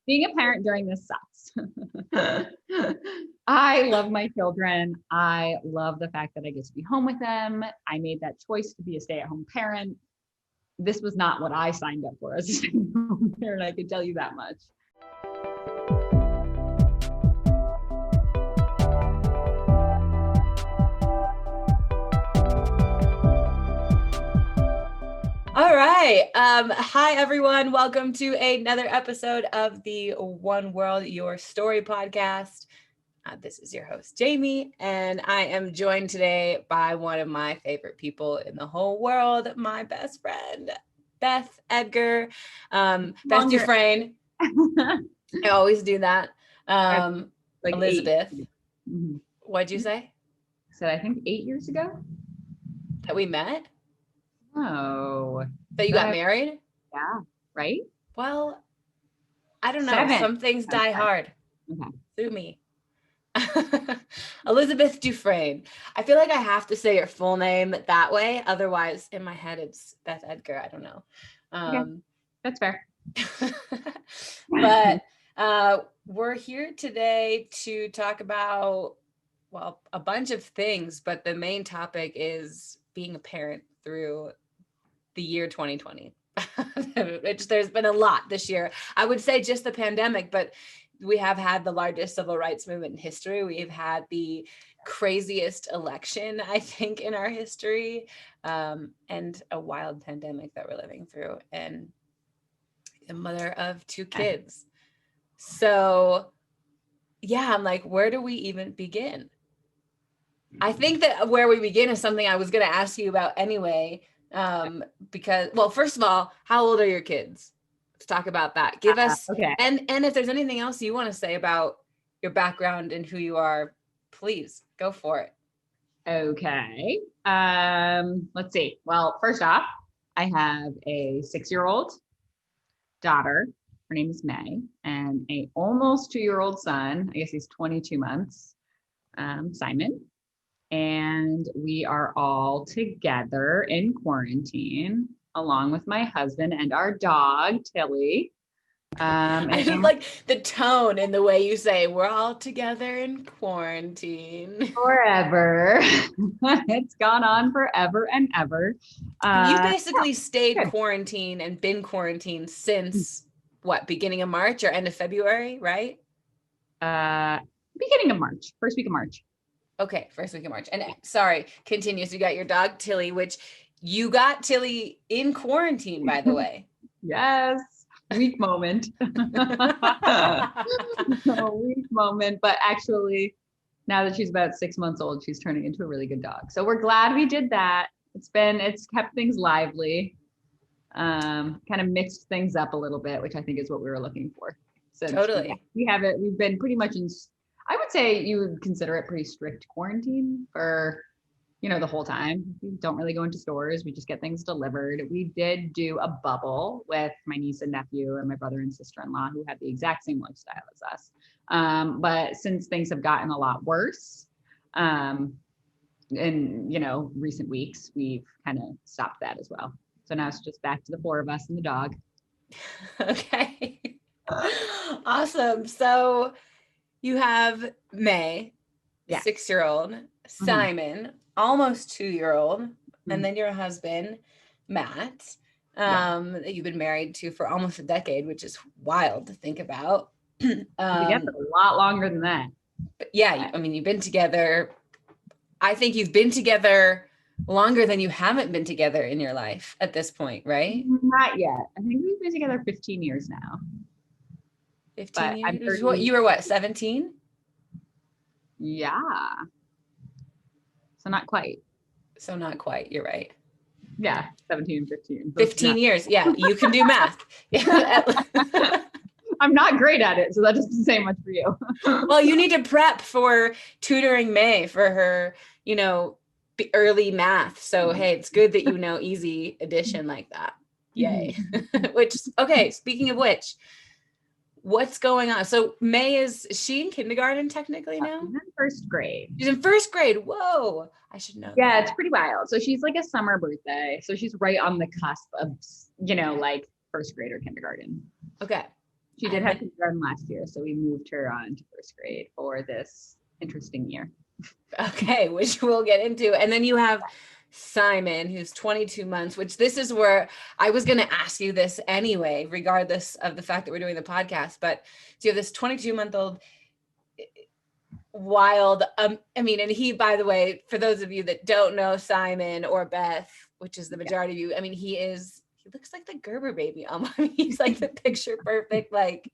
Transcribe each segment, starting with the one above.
being a parent during this sucks. I love my children. I love the fact that I get to be home with them. I made that choice to be a stay-at-home parent. This was not what I signed up for as a stay-at-home parent. I can tell you that much. All right. Hi, everyone. Welcome to another episode of the One World Your Story podcast. This is your host, Jamie, and I am joined today by one of my favorite people in the whole world, my best friend, Beth Edgar, Beth Dufresne. I always do that. Like Elizabeth. Mm-hmm. What'd you say? I said, I think 8 years ago that we met. Oh, that you got married? Yeah, right. Well, I don't know. Some things die hard through me. Elizabeth Dufresne. I feel like I have to say your full name that way. Otherwise, in my head, it's Beth Edgar. I don't know. Okay. That's fair. But we're here today to talk about, well, a bunch of things, but the main topic is being a parent through the year 2020. There's been a lot this year. I would say just the pandemic, but we have had the largest civil rights movement in history. We've had the craziest election, I think, in our history, and a wild pandemic that we're living through, and a mother of 2 kids. So yeah, I'm like, where do we even begin? I think that where we begin is something I was going to ask you about anyway. Because, well, first of all, how old are your kids? Let's talk about that. Give us, and if there's anything else you want to say about your background and who you are, please go for it. Okay. Let's see. Well, first off, I have a 6-year-old daughter. Her name is May, and a almost 2-year-old son. I guess he's 22 months. Simon. And we are all together in quarantine, along with my husband and our dog, Tilly. I just like the tone and the way you say, we're all together in quarantine. Forever. It's gone on forever and ever. You basically stayed quarantined and been quarantined since, what, beginning of March or end of February, right? Beginning of March, first week of March. Okay, first week of March. And sorry, continue. So you got your dog, Tilly, which you got Tilly in quarantine, by the way. Yes. Weak moment. Weak moment. But actually, now that she's about 6 months old, she's turning into a really good dog. So we're glad we did that. It's kept things lively. Kind of mixed things up a little bit, which I think is what we were looking for. So totally. We've been pretty much in, I would say you would consider it pretty strict quarantine for, the whole time. We don't really go into stores. We just get things delivered. We did do a bubble with my niece and nephew and my brother and sister-in-law who had the exact same lifestyle as us. But since things have gotten a lot worse, in, recent weeks, we've kind of stopped that as well. So now it's just back to the 4 of us and the dog. Okay. Awesome. So you have May, 6-year-old, Simon, almost 2-year-old, and then your husband, Matt, that you've been married to for almost a decade, which is wild to think about. Together a lot longer than that. But yeah, I mean, you've been together. I think you've been together longer than you haven't been together in your life at this point, right? Not yet. I think we've been together 15 years now. 15 years? You were what, 17? Yeah. So not quite. You're right. Yeah, 17 and 15. 15 years. Yeah, you can do math. I'm not great at it, so that doesn't say much for you. Well, you need to prep for tutoring May for her, early math. So, hey, it's good that you know easy addition like that. Yay. Speaking of which, what's going on? So May, is she in kindergarten technically now? She's in first grade. She's in first grade. Whoa. I should know. Yeah, it's pretty wild. So she's like a summer birthday. So she's right on the cusp of, like first grade or kindergarten. Okay. She did have kindergarten last year, so we moved her on to first grade for this interesting year. Okay, which we'll get into. And then you have Simon, who's 22 months, which this is where I was going to ask you this anyway, regardless of the fact that we're doing the podcast. But so you have this 22-month-old wild, I mean, and he, by the way, for those of you that don't know Simon or Beth, which is the majority of you, I mean, he looks like the Gerber baby almost. He's like the picture perfect, like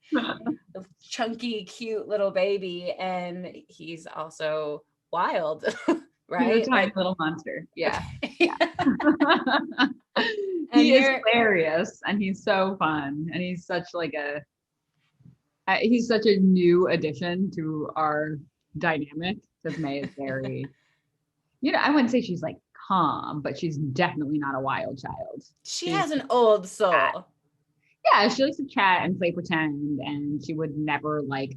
chunky, cute little baby. And he's also wild, right? He's a tiny little monster. Yeah. Yeah. He is hilarious and he's so fun. And he's such a new addition to our dynamic. Because May is very, I wouldn't say she's like calm, but she's definitely not a wild child. She has an old soul. Yeah, she likes to chat and play pretend, and she would never like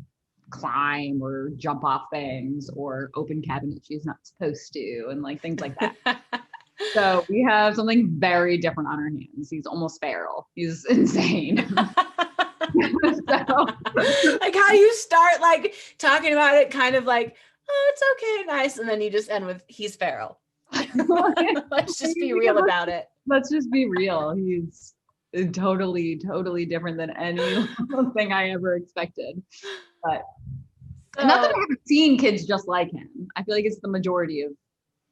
climb or jump off things or open cabinets she's not supposed to, and like things like that. So we have something very different on our hands. He's almost feral. He's insane. So, like how you start like talking about it kind of like, oh, it's okay, nice, and then you just end with he's feral. Let's just be real about it. Let's just be real. He's totally different than anything I ever expected. But not that I haven't seen kids just like him. I feel like it's the majority of,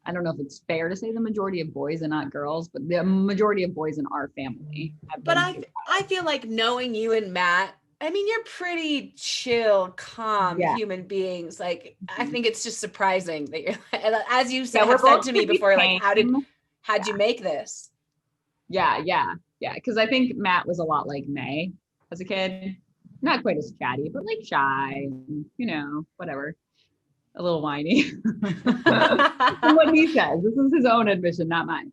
I don't know if it's fair to say the majority of boys and not girls, but the majority of boys in our family. But I feel like knowing you and Matt, I mean, you're pretty chill, calm human beings. Like, I think it's just surprising that you're, as you said, have said to me before, like, how'd you make this? Yeah. Because I think Matt was a lot like May as a kid. Not quite as chatty, but like shy, whatever. A little whiny. What he says. This is his own admission, not mine.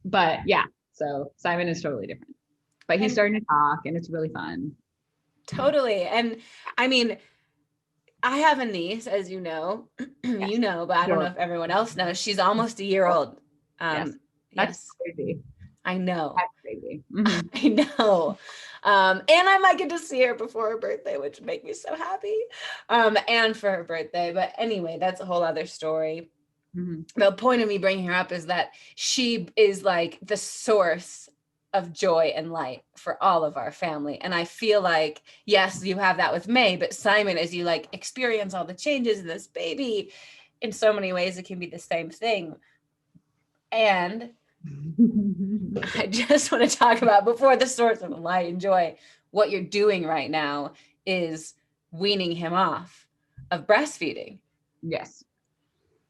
But yeah, so Simon is totally different. But he's starting to talk and it's really fun. Totally. And I mean, I have a niece, as you know, but I don't know if everyone else knows. She's almost a year old. That's crazy. I know. That's crazy. Mm-hmm. I know. And I might get to see her before her birthday, which would make me so happy. And for her birthday. But anyway, that's a whole other story. Mm-hmm. The point of me bringing her up is that she is like the source of joy and light for all of our family. And I feel like, yes, you have that with May, but Simon, as you like experience all the changes in this baby, in so many ways, it can be the same thing. And I just want to talk about, before the source of light and joy, what you're doing right now is weaning him off of breastfeeding. Yes.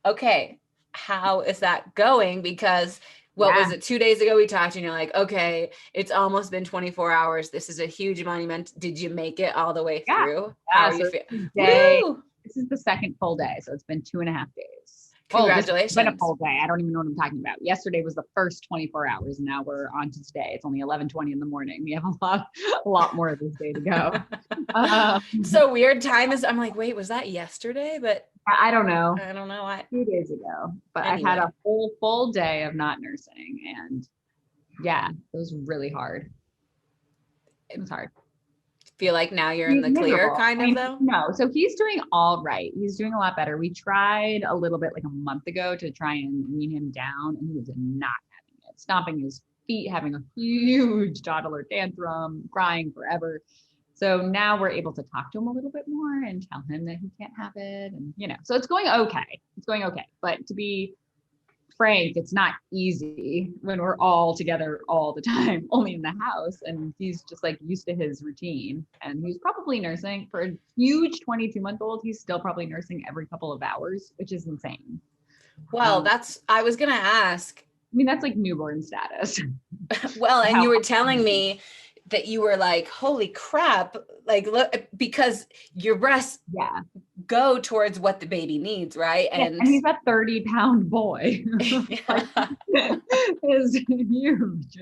Okay. How is that going? Because what was it? 2 days ago, we talked and you're like, okay, it's almost been 24 hours. This is a huge monument. Did you make it all the way through? How are you feeling? This is the second full day. So it's been 2.5 days. Congratulations. It's been a full day. I don't even know what I'm talking about. Yesterday was the first 24 hours and now we're on to today. It's only 11:20 in the morning. We have a lot more of this day to go. So weird time is, I'm like, wait, was that yesterday? But I don't know. 2 days ago, but anyway. I've had a whole full day of not nursing and it was really hard. It was hard. Feel like now you're in the clear kind of though? No, so he's doing all right. He's doing a lot better. We tried a little bit like a month ago to try and wean him down and he was not having it. Stomping his feet, having a huge toddler tantrum, crying forever. So now we're able to talk to him a little bit more and tell him that he can't have it. And, so it's going okay. But to be frank, it's not easy when we're all together all the time, only in the house. And he's just like used to his routine. And he's probably nursing for a huge 22-month-old. He's still probably nursing every couple of hours, which is insane. Well, I was going to ask. I mean, that's like newborn status. Well, and you were telling me that you were like, holy crap, like, look, because your breasts go towards what the baby needs, right? And he's a 30-pound boy. Is huge.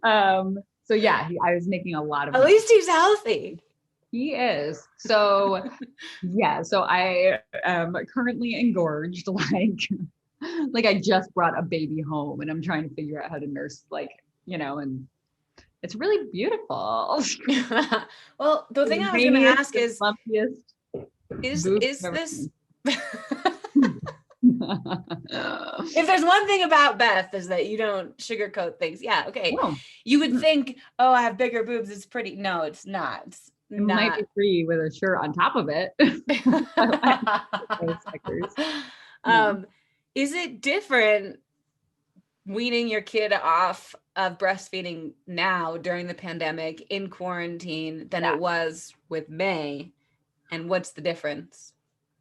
So I was making a lot of At least he's healthy. He is. So so I am currently engorged, like I just brought a baby home and I'm trying to figure out how to nurse, and It's really beautiful. Well, the thing I was going to Veiniest ask and is, fluffiest boobs is I've ever this, seen. if there's one thing about Beth is that you don't sugarcoat things. Yeah. Okay. Well, You would think, oh, I have bigger boobs. It's pretty. No, it's not. It's it might not. be free with a shirt on top of it. I like those stickers. Yeah. um, is it different weaning your kid off of breastfeeding now during the pandemic in quarantine than Yeah. it was with May? And what's the difference?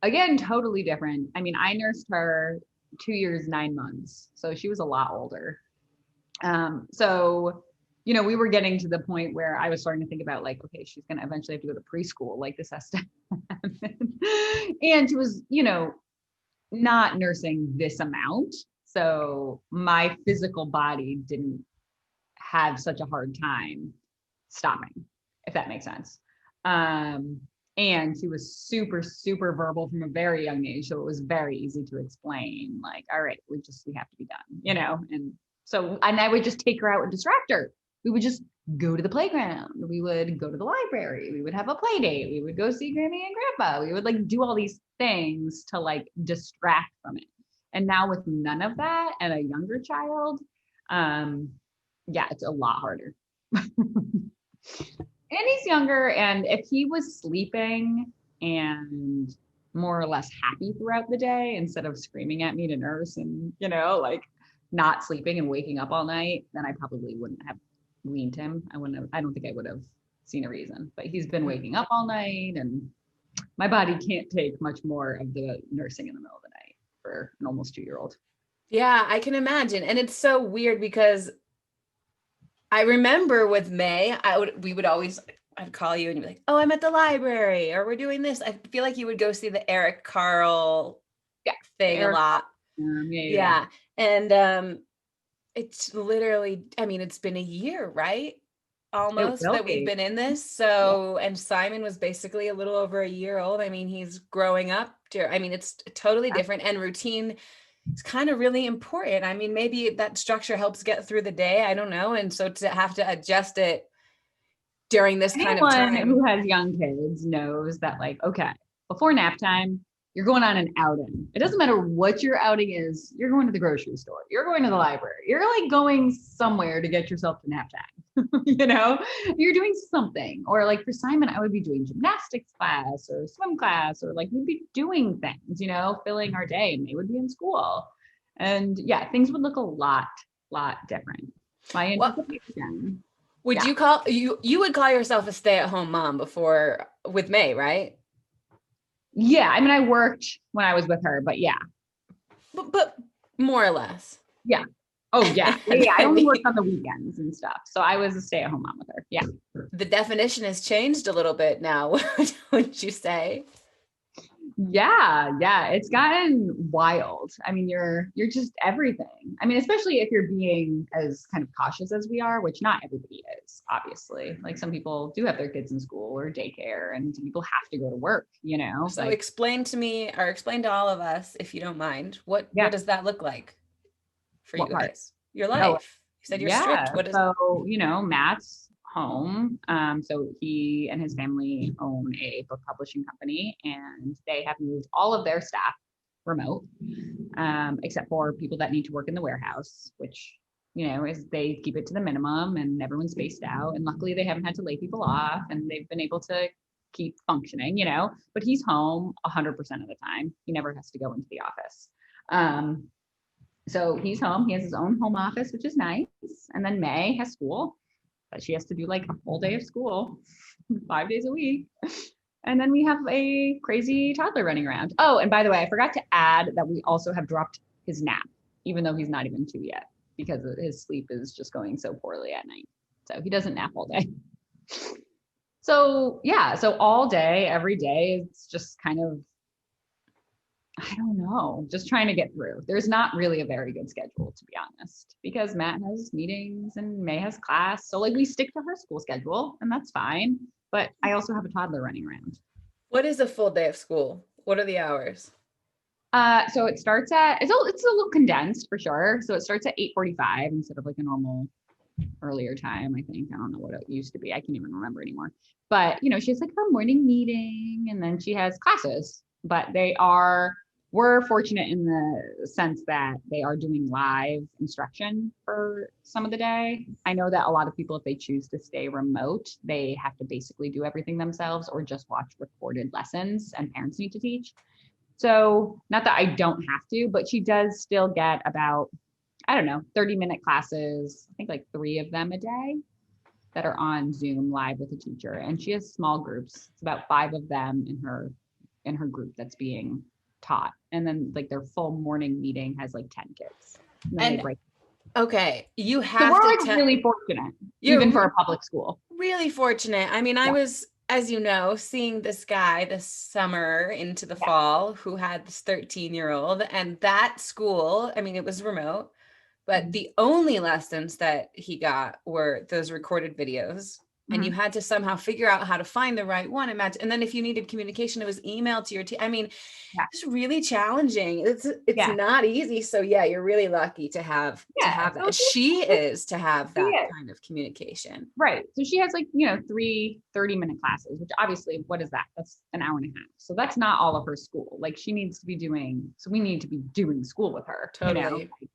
Again, totally different. I mean, I nursed her 2 years, 9 months. So she was a lot older. So, we were getting to the point where I was starting to think about like, okay, she's going to eventually have to go to preschool. Like this has to happen. And she was, not nursing this amount. So my physical body didn't have such a hard time stopping, if that makes sense. And she was super, super verbal from a very young age. So it was very easy to explain, like, all right, we have to be done, And so, and I would just take her out and distract her. We would just go to the playground. We would go to the library. We would have a play date. We would go see Granny and Grandpa. We would like do all these things to like distract from it. And now with none of that and a younger child, yeah, it's a lot harder. And he's younger, and if he was sleeping and more or less happy throughout the day instead of screaming at me to nurse and like not sleeping and waking up all night, then I probably wouldn't have weaned him. I don't think I would have seen a reason. But he's been waking up all night, and my body can't take much more of the nursing in the middle of the night for an almost 2-year-old. Yeah, I can imagine. And it's so weird because I remember with May, I'd call you and you'd be like, oh, I'm at the library or we're doing this. I feel like you would go see the Eric Carle thing a lot. Yeah. And it's literally, I mean, it's been a year, right? Almost that we've been in this. So, and Simon was basically a little over a year old. I mean, he's growing up. I mean, it's totally different, and routine is kind of really important. I mean, maybe that structure helps get through the day. I don't know. And so to have to adjust it during this kind of time. Anyone who has young kids knows that, like, okay, before nap time, you're going on an outing. It doesn't matter what your outing is. You're going to the grocery store. You're going to the library. You're like going somewhere to get yourself to nap time. You're doing something. Or like for Simon, I would be doing gymnastics class or swim class, or like we'd be doing things, filling our day, and they would be in school. And yeah, things would look a lot different. My anticipation. Would you call you would call yourself a stay-at-home mom before with May, right? Yeah, I mean, I worked when I was with her, but yeah. But more or less. Yeah. Oh, yeah. Yeah, I only worked on the weekends and stuff. So I was a stay-at-home mom with her. Yeah. The definition has changed a little bit now, wouldn't you say? Yeah. It's gotten wild. I mean, you're just everything. I mean, especially if you're being as kind of cautious as we are, which not everybody is, obviously. Like some people do have their kids in school or daycare, and some people have to go to work, So like, explain to me, or explain to all of us, if you don't mind, what does that look like for you guys? Part? Your life. You said you're strict. What is so, Matt's home. So he and his family own a book publishing company, and they have moved all of their staff remote, except for people that need to work in the warehouse, which, is they keep it to the minimum and everyone's spaced out. And luckily they haven't had to lay people off, and they've been able to keep functioning, but he's home 100% of the time. He never has to go into the office. So he's home. He has his own home office, which is nice. And then May has school, but she has to do like a full day of school 5 days a week. And then we have a crazy toddler running around. Oh, and by the way, I forgot to add that we also have dropped his nap, even though he's not even 2 yet, because his sleep is just going so poorly at night. So he doesn't nap all day. So yeah, so all day, every day, it's just kind of, I don't know, just trying to get through. There's not really a very good schedule, to be honest, because Matt has meetings and May has class. So like we stick to her school schedule, and that's fine. But I also have a toddler running around. What is a full day of school? What are the hours? So it starts at, it's a little condensed for sure. So it starts at 8:45 instead of like a normal earlier time, I think. I don't know what it used to be. I can't even remember anymore. But, you know, she has like her morning meeting and then she has classes, but we're fortunate in the sense that they are doing live instruction for some of the day. I know that a lot of people, if they choose to stay remote, they have to basically do everything themselves or just watch recorded lessons and parents need to teach. So not that I don't have to, but she does still get about, I don't know, 30-minute classes, I think like 3 of them a day that are on Zoom live with a teacher. And she has small groups. It's about 5 of them in her group that's being taught. And then like their full morning meeting has like 10 kids. And then they And break. okay, you So have we're to like really fortunate, you're even for a public school. really fortunate. I mean, I Yeah. was, as you know, seeing this guy this summer into the Yeah. fall who had this 13-year-old, and that school, I mean, it was remote, but the only lessons that he got were those recorded videos. And you Mhm. had to somehow figure out how to find the right one. Imagine, and then if you needed communication, it was emailed to your team. I mean, Yeah. it's really challenging. It's Yeah. not easy. So yeah, you're really lucky to have Yeah. So that. She is to have she that is. kind of communication. Right. So she has like, you know, 3 30-minute classes, which obviously, what is that? That's an hour and a half. So that's not all of her school. Like she needs to be doing, so we need to be doing school with her, you know. Totally. Like,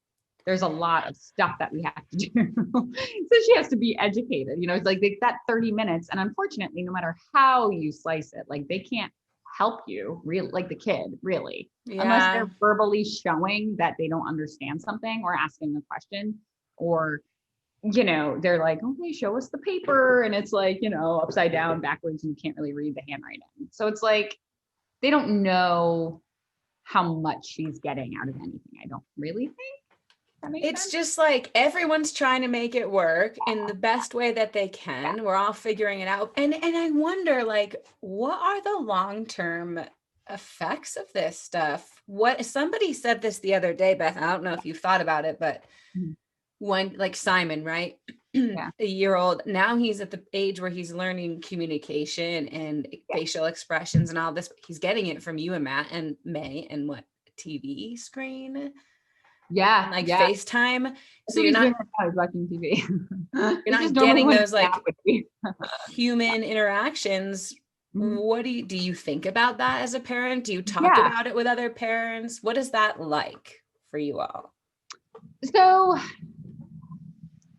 there's a lot of stuff that we have to do. So she has to be educated, you know, it's like that 30 minutes. And unfortunately, no matter how you slice it, like they can't help you really, like the kid really, unless Yeah. they're verbally showing that they don't understand something or asking a question, or you know, they're like, okay, show us the paper. And it's like, you know, upside down, backwards, and you can't really read the handwriting. So it's like, they don't know how much she's getting out of anything. I don't really think that makes It's sense. just like everyone's trying to make it work in the best way that they Yeah. can. We're all figuring it out. And I wonder, like, what are the long-term effects of this stuff? What somebody said this the other day, Beth. I don't know if you've thought about it, but Mhm. one, like Simon, right? Yeah. A year old. Now he's at the age where he's learning communication and Yeah. facial expressions and all this. He's getting it from you and Matt and May and what, TV screen Yeah. and like Yeah. FaceTime. That's So what he's doing right now. He's watching TV. you're This is not normally getting when those like Matt would be. human interactions. Mhm. What do you think about that as a parent? Do you talk Yeah. about it with other parents? What is that like for you all? So,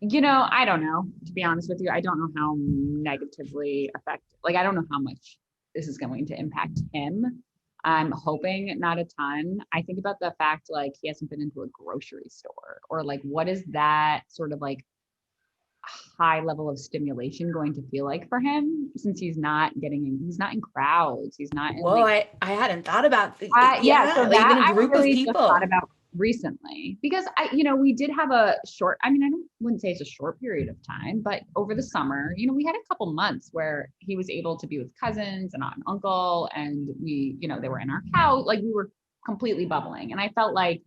you know, I don't know, to be honest with you. I don't know how negatively affected, like, I don't know how much this is going to impact him. I'm hoping not a ton. I think about the fact like he hasn't been into a grocery store, or like what is that sort of like high level of stimulation going to feel like for him, since he's not in crowds, he's not in Whoa, like I hadn't thought about yeah, so yeah, like that even a I group of really just thought people. about recently, because you know, we did have a short, I mean, wouldn't say it's a short period of time, but over the summer, you know, we had a couple months where he was able to be with cousins and aunt and uncle, and we, you know, they were in our house, like we were completely bubbling. And I felt like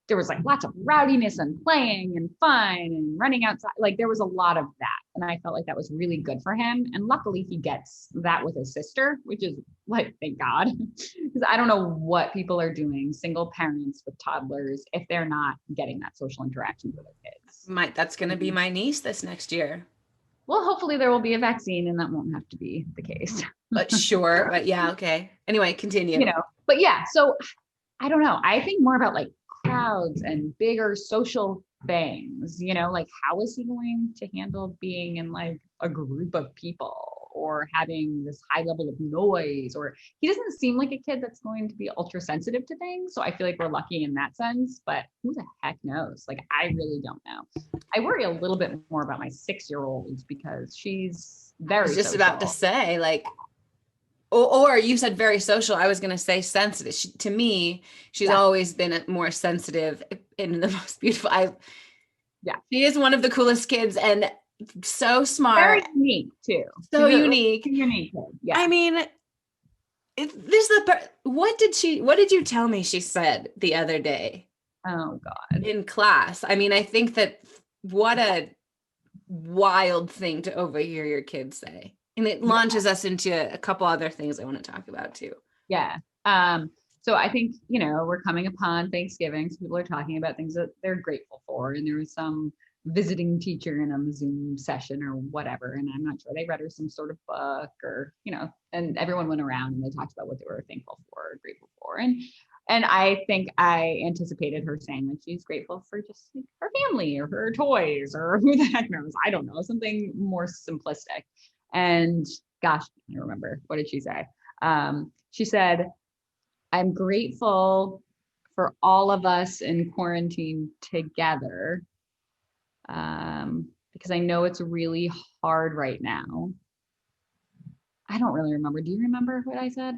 there was like lots of rowdiness and playing and fun and running outside. Like there was a lot of that. And I felt like that was really good for him. And luckily he gets that with his sister, which is like, thank God. Because I don't know what people are doing, single parents with toddlers, if they're not getting that social interaction with their kids. That's gonna be my niece this next year. Well, hopefully there will be a vaccine and that won't have to be the case. But sure, but yeah, okay. Anyway, You continue. know, but yeah, so I don't know. I think more about like crowds and bigger social things, you know, like how is he going to handle being in like a group of people or having this high level of noise? Or he doesn't seem like a kid that's going to be ultra sensitive to things. So I feel like we're lucky in that sense, but who the heck knows? Like, I really don't know. I worry a little bit more about my 6-year-old because she's I was very just about to social. say, like, or you said very social. I was going to say sensitive. To me, she's Yeah. always been more sensitive in the most beautiful. Yeah. She is one of the coolest kids and so Very smart, unique too. so She's a unique. unique kid. Yeah. I mean, what did you tell me she said the other day Oh God. in class? I mean, I think that what a wild thing to overhear your kids say. And it Yeah. launches us into a couple other things I want to talk about too. Yeah. So I think, you know, we're coming upon Thanksgiving. So people are talking about things that they're grateful for. And there was some visiting teacher in a Zoom session or whatever. And I'm not sure, they read her some sort of book or, and everyone went around and they talked about what they were thankful for, or grateful for. And I think I anticipated her saying like she's grateful for just like her family or her toys or who the heck knows. I don't know, something more simplistic. And gosh, I remember, what did she say? She said, I'm grateful for all of us in quarantine together, because I know it's really hard right now. I don't really remember. Do you remember what I said?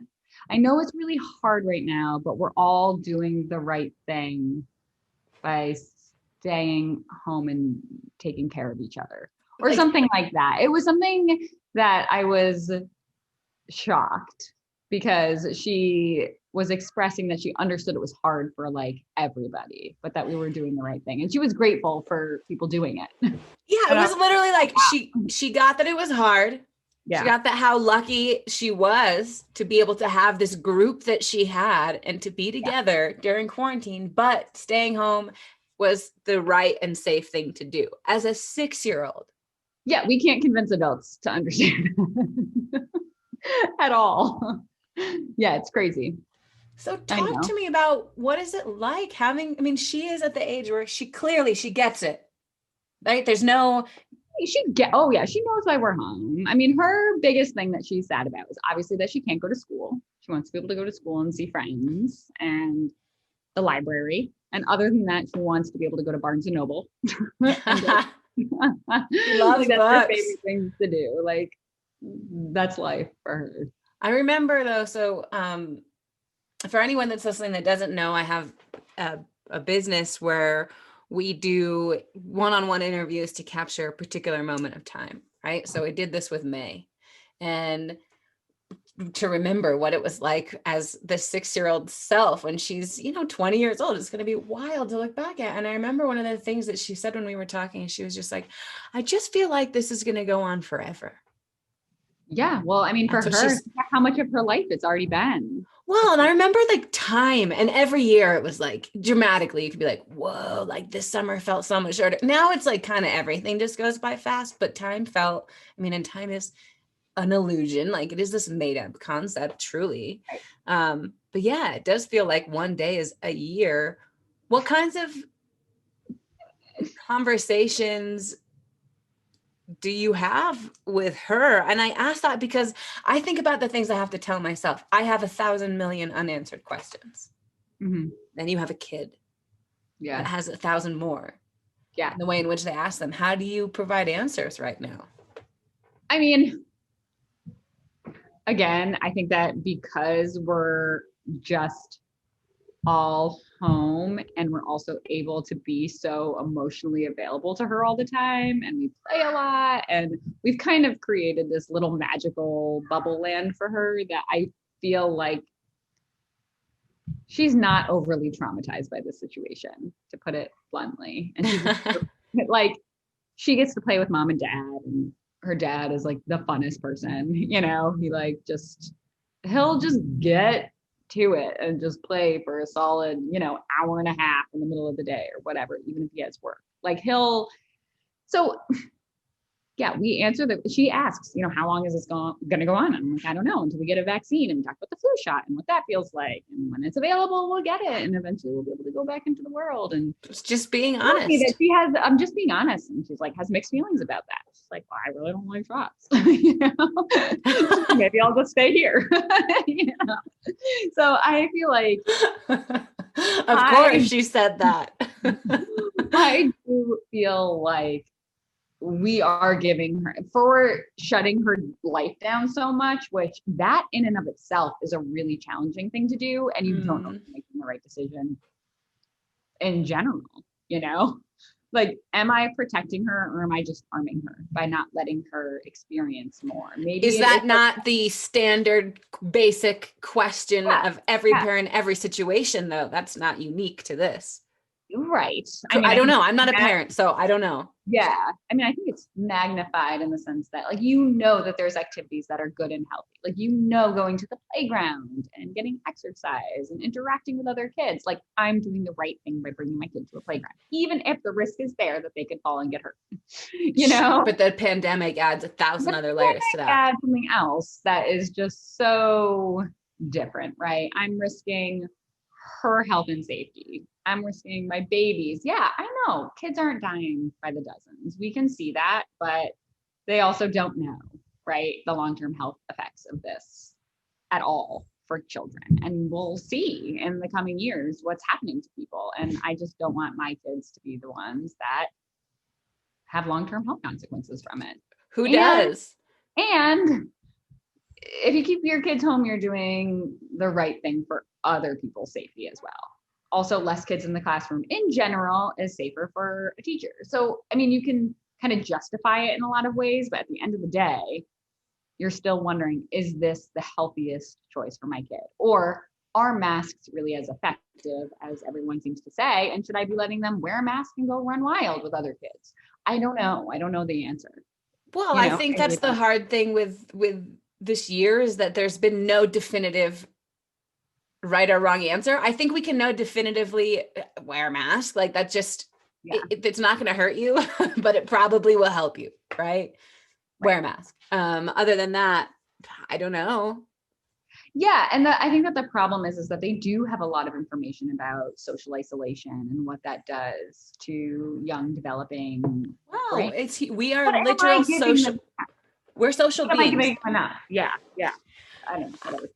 I know it's really hard right now, but we're all doing the right thing by staying home and taking care of each other, or something like that. It was something that I was shocked, because she was expressing that she understood it was hard for like everybody, but that we were doing the right thing. And she was grateful for people doing it. Yeah, it was literally like she got that it was hard. Yeah. She got that how lucky she was to be able to have this group that she had and to be together during quarantine, but staying home was the right and safe thing to do as a 6-year-old. Yeah, we can't convince adults to understand at all. Yeah, it's crazy. So talk to me about, what is it like having, I mean, she is at the age where she gets it, right? There's no, she knows why we're home. I mean, her biggest thing that she's sad about is obviously that she can't go to school. She wants to be able to go to school and see friends and the library. And other than that, she wants to be able to go to Barnes and Noble. She loves like, that's her favorite things to do. Like, that's life for her. I remember though, so for anyone that's listening that doesn't know, I have a business where we do one-on-one interviews to capture a particular moment of time, right? So I did this with May, and to remember what it was like as the 6-year-old self when she's 20 years old. It's going to be wild to look back at. And I remember one of the things that she said when we were talking, she was just like, I just feel like this is going to go on forever. Yeah, well, I mean, for her, how much of her life it's already been. Well, and I remember like time, and every year it was like dramatically, you could be like, whoa, like this summer felt so much shorter. Now it's like kind of everything just goes by fast, but time felt, and time is an illusion. Like it is this made up concept, truly. Right. But yeah, it does feel like one day is a year. What kinds of conversations do you have with her? And I ask that because I think about the things I have to tell myself. I have 1,000 million unanswered questions. Mm-hmm. Then you have a kid that has 1,000 more. Yeah. The way in which they ask them. How do you provide answers right now? I mean, again, I think that because we're just all home and we're also able to be so emotionally available to her all the time, and we play a lot, and we've kind of created this little magical bubble land for her that I feel like she's not overly traumatized by this situation, to put it bluntly. And she's like, she gets to play with mom and dad, and her dad is like the funnest person, he like he'll just get to it and just play for a solid, hour and a half in the middle of the day or whatever, even if he has work. Like we answer that. She asks, how long is this going to go on? And I'm like, I don't know, until we get a vaccine, and we talk about the flu shot and what that feels like. And when it's available, we'll get it. And eventually we'll be able to go back into the world. And just being honest. That I'm just being honest. And she's like, has mixed feelings about that. She's like, well, I really don't like shots. Maybe I'll just stay here. So I feel like, of course she said that. I do feel like we are giving her, for shutting her life down so much, which that in and of itself is a really challenging thing to do. And you don't know if you're making the right decision in general, like, am I protecting her, or am I just harming her by not letting her experience more? Maybe is that not the standard basic question of every parent, every situation, though? That's not unique to this. Right. I don't know. think I'm not a parent, so I don't know. yeah. I mean, I think it's magnified in the sense that like, you know, that there's activities that are good and healthy. Like, you know, going to the playground and getting exercise and interacting with other kids. Like, I'm doing the right thing by bringing my kid to a playground, even if the risk is there that they could fall and get hurt, you know? But the pandemic adds 1,000 other layers to that. Add something else that is just so different, right? I'm risking her health and safety. I'm risking my babies. Yeah, I know kids aren't dying by the dozens. We can see that, but they also don't know, right? The long-term health effects of this at all for children. And we'll see in the coming years what's happening to people. And I just don't want my kids to be the ones that have long-term health consequences from it. Who does? And if you keep your kids home, you're doing the right thing for other people's safety as well. Also, less kids in the classroom in general is safer for a teacher. So, I mean, you can kind of justify it in a lot of ways, but at the end of the day, you're still wondering, is this the healthiest choice for my kid? Or are masks really as effective as everyone seems to say? And should I be letting them wear a mask and go run wild with other kids? I don't know. I don't know the answer. Well, I think that's the hard thing with this year is that there's been no definitive right or wrong answer. I think we can know definitively wear a mask. Like that just, it's not going to hurt you, but it probably will help you, right? Wear a mask. Other than that, I don't know. Yeah. And I think that the problem is that they do have a lot of information about social isolation and what that does to young developing. Well, right? We are literal social. We're social beings. Enough. Yeah. Yeah. I don't know. Whatever.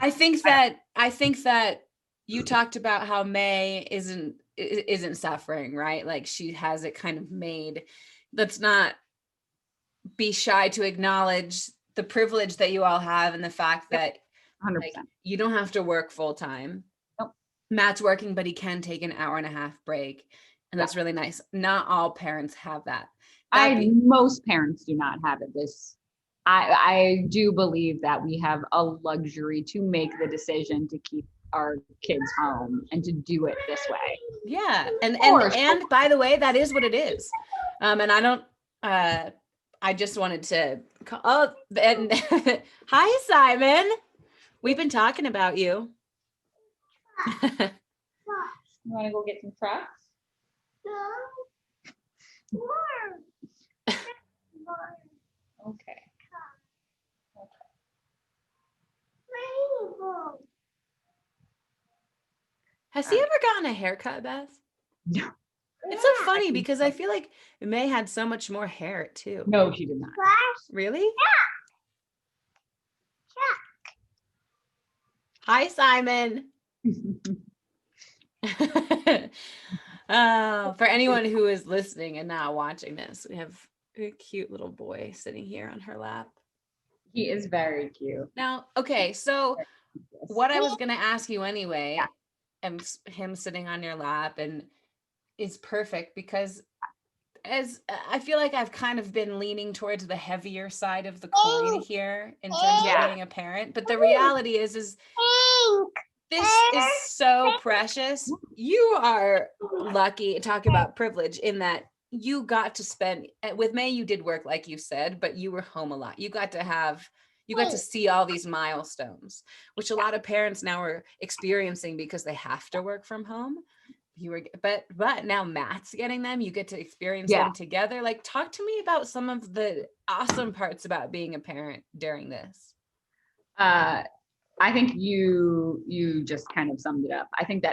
I think that you talked about how May isn't suffering, right? Like she has it kind of made. Let's not be shy to acknowledge the privilege that you all have and the fact that 100%. Like, you don't have to work full time. Nope. Matt's working, but he can take an hour and a half break. And that's really nice. Not all parents have that. Most parents do not have it. I do believe that we have a luxury to make the decision to keep our kids home and to do it this way. Yeah. And by the way, that is what it is. And I just wanted to call, and hi, Simon. We've been talking about you. You want to go get some trucks? No. Okay. Has he ever gotten a haircut, Beth? No. It's so funny because I feel like May had so much more hair too. No, she did not. Really? Yeah. Hi, Simon. For anyone who is listening and not watching this, we have a cute little boy sitting here on her lap. He is very cute. Now, okay, so what I was going to ask you anyway, and him sitting on your lap and is perfect because as I feel like I've kind of been leaning towards the heavier side of the coin here in terms of being a parent, but the reality is this is so precious. You are lucky, talk about privilege, in that you got to spend with May. You did work, like you said, but you were home a lot. You got to see all these milestones, which a lot of parents now are experiencing because they have to work from home. But now Matt's getting them. You get to experience them together. Like, talk to me about some of the awesome parts about being a parent during this. I think you just kind of summed it up. I think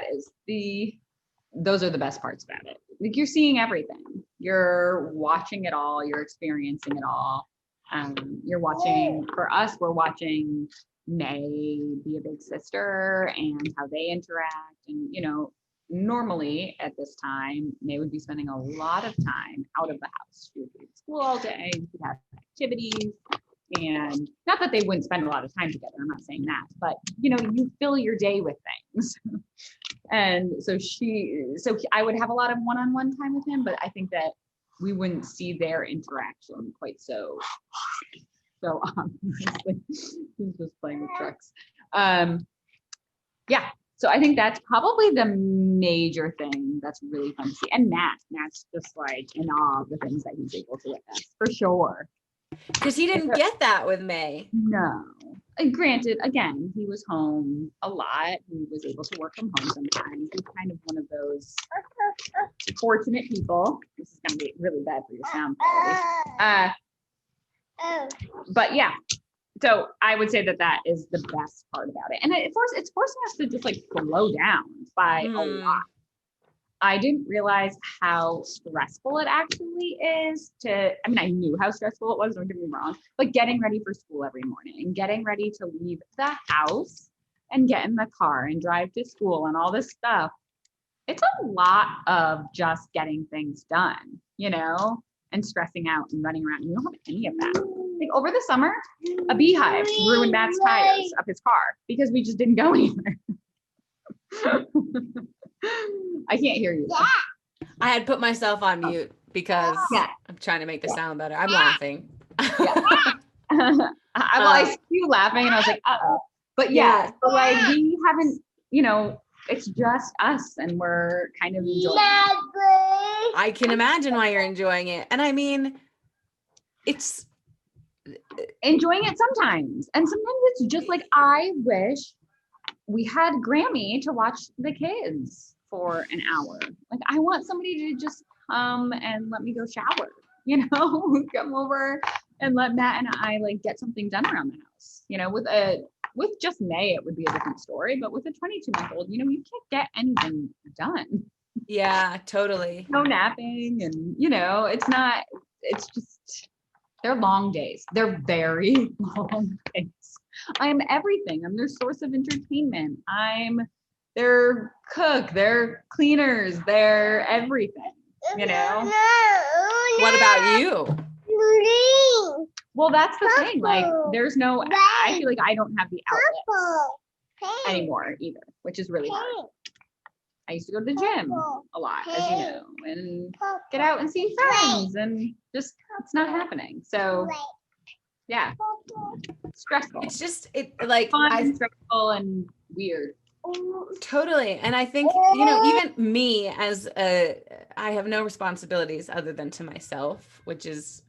those are the best parts about it. Like, you're seeing everything. You're watching it all. You're experiencing it all. We're watching May be a big sister and how they interact. And, normally at this time, May would be spending a lot of time out of the house. She would be at school all day. She'd have activities. And not that they wouldn't spend a lot of time together, I'm not saying that, but you fill your day with things. And so I would have a lot of one-on-one time with him, but I think that we wouldn't see their interaction quite so obviously. He's just playing with trucks. So I think that's probably the major thing that's really fun to see. And Matt's just like in awe of the things that he's able to witness, for sure. Because he didn't get that with May. No. And granted, again, he was home a lot. He was able to work from home sometimes. He's kind of one of those fortunate people. This is going to be really bad for your sound quality. But yeah, so I would say that is the best part about it. And it's forcing us to just like slow down by a lot. I didn't realize how stressful it actually is I knew how stressful it was, don't get me wrong, but getting ready for school every morning and getting ready to leave the house and get in the car and drive to school and all this stuff. It's a lot of just getting things done, and stressing out and running around. You don't have any of that. Like over the summer, a beehive ruined Matt's tires of his car because we just didn't go anywhere. I can't hear you. I had put myself on mute because I'm trying to make the sound better. I'm laughing. I see you laughing and I was like, uh-oh. But so like we haven't, it's just us and we're kind of enjoying it. I can imagine why you're enjoying it. And I mean, it's enjoying it sometimes. And sometimes it's just like, I wish we had Grammy to watch the kids for an hour. Like I want somebody to just come and let me go shower, come over and let Matt and I like get something done around the house. With just May, it would be a different story, but with a 22-month-old, you can't get anything done. Yeah, totally. No napping and, it's just, they're long days. They're very long days. I am everything. I'm their source of entertainment. I'm their cook, their cleaners, their everything, What about you? Well, that's the thing. Like, there's no, I feel like I don't have the outlets anymore either, which is really hard. I used to go to the gym a lot, as you know, and get out and see friends, and just, it's not happening. So, yeah, stressful. It's just, fun and stressful and weird. Totally. And I think, even me I have no responsibilities other than to myself, which is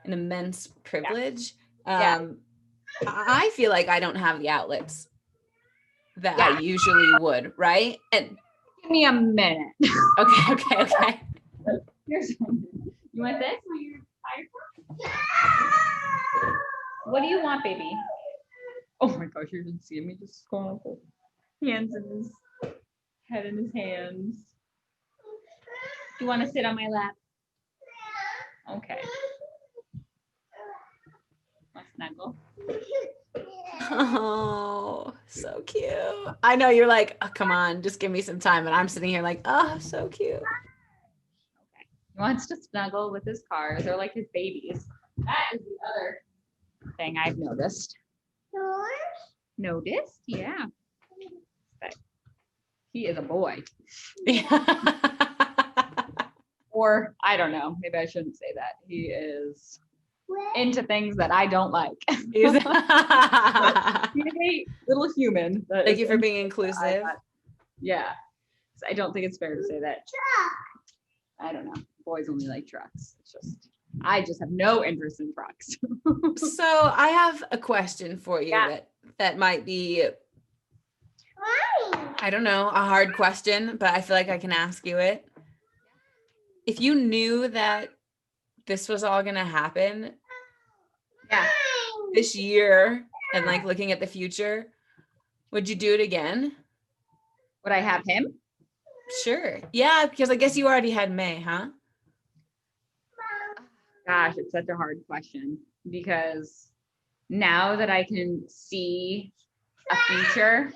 an immense privilege. I feel like I don't have the outlets that I usually would, right? And give me a minute. Okay. Here's something. You want this? Are you tired? What do you want, baby? Oh my gosh, you're just seeing me just going with his hands in his head in his hands. Do you want to sit on my lap? Okay. Want to snuggle? Oh, so cute. I know you're like, oh, come on, just give me some time. And I'm sitting here like, oh, so cute. Okay. He wants to snuggle with his cars. They're like his babies. That is the other thing I've noticed. Noticed? Yeah. But he is a boy. Or I don't know. Maybe I shouldn't say that. He is into things that I don't like. He's a little human. Thank you for being inclusive. Yeah. So I don't think it's fair to say that. I don't know. Boys only like trucks. I just have no interest in trucks. So I have a question for you that might be, I don't know, a hard question, but I feel like I can ask you it. If you knew that this was all going to happen this year and like looking at the future, would you do it again? Would I have him? Sure. Yeah, because I guess you already had May, huh? Gosh, it's such a hard question because now that I can see a future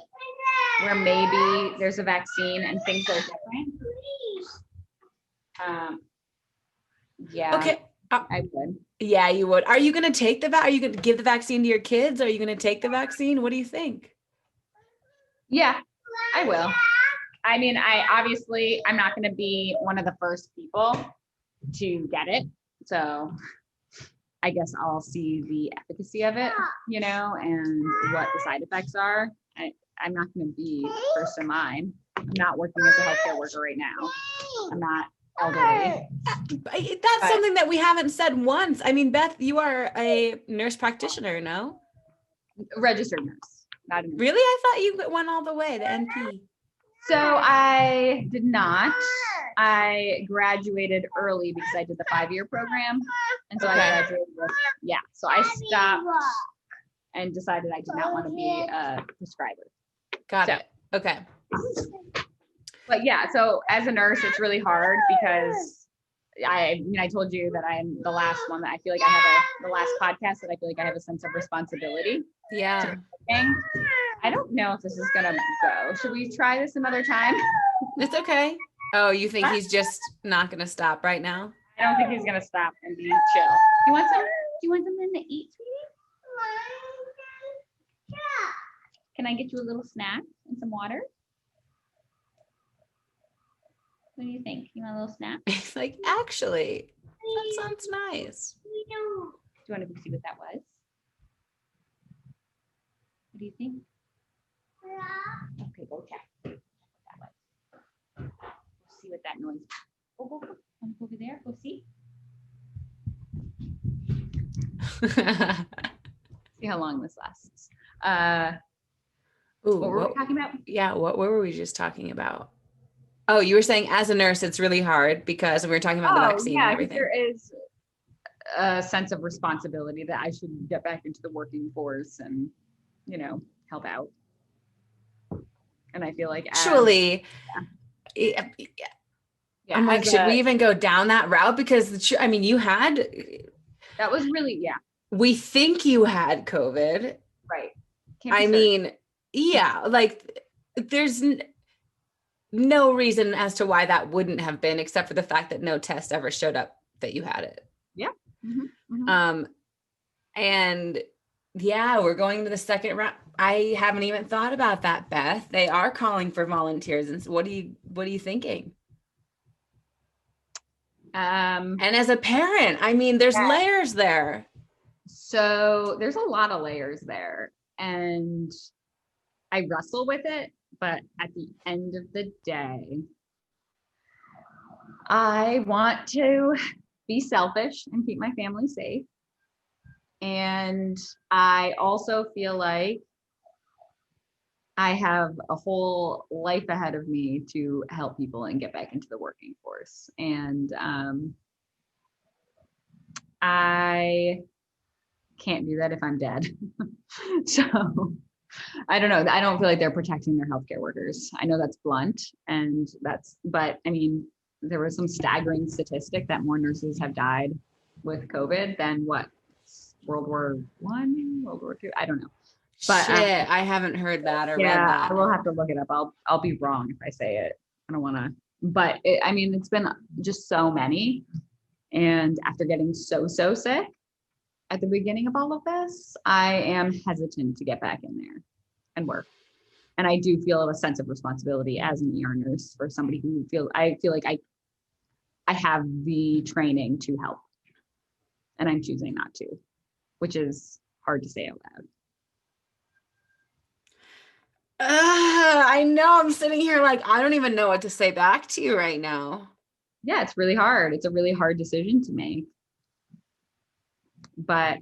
where maybe there's a vaccine and things are different. Okay. I would. Yeah, you would. Are you going to take are you going to give the vaccine to your kids? Are you going to take the vaccine? What do you think? Yeah, I will. I mean, I'm not going to be one of the first people to get it. So I guess I'll see the efficacy of it, and what the side effects are. I'm not going to be first in mind. I'm not working as a healthcare worker right now. I'm not elderly. That's something that we haven't said once. I mean, Beth, you are a nurse practitioner, no? Registered nurse, not a nurse. Really? I thought you went all the way to NP. So I did not. I graduated early because I did the 5-year program. And so I graduated with, so I stopped and decided I did not want to be a prescriber. Got it. Okay. But so as a nurse, it's really hard because I told you that I'm the last one that I feel like I have the last podcast that I feel like I have a sense of responsibility. Yeah. I don't know if this is going to go. Should we try this another time? It's okay. Oh, you think he's just not going to stop right now? I don't think he's going to stop and be chill. Do you want something to eat, sweetie? Can I get you a little snack and some water? What do you think? You want a little snack? It's like, actually, that sounds nice. Do you want to see what that was? What do you think? Okay, go check. What that was. We'll see what that noise. Go. Want to go over there? Go see. See how long this lasts. Ooh, what were we talking about? Yeah, what were we just talking about? Oh, you were saying as a nurse, it's really hard because we were talking about the vaccine and everything. There is a sense of responsibility that I should get back into the working force and, help out. And I feel like actually, I'm like, should we even go down that route? Because you had. That was really, we think you had COVID. Right. Like there's no reason as to why that wouldn't have been, except for the fact that no test ever showed up that you had it. Yeah. Mm-hmm. Mm-hmm. And we're going to the second round. I haven't even thought about that, Beth. They are calling for volunteers. And so what are you thinking? And as a parent, there's layers there. So there's a lot of layers there, and I wrestle with it. But at the end of the day, I want to be selfish and keep my family safe. And I also feel like I have a whole life ahead of me to help people and get back into the working force. And I can't do that if I'm dead. So I don't know. I don't feel like they're protecting their healthcare workers. I know that's blunt, but there was some staggering statistic that more nurses have died with COVID than what, World War I, World War II? I don't know. But I haven't heard that or read that. I will have to look it up. I'll be wrong if I say it. I don't want to, but it's been just so many. And after getting so sick at the beginning of all of this, I am hesitant to get back in there and work. And I do feel a sense of responsibility as an ER nurse for somebody who I feel like I have the training to help, and I'm choosing not to, which is hard to say out loud. I know, I'm sitting here like, I don't even know what to say back to you right now. Yeah, it's really hard. It's a really hard decision to make. But,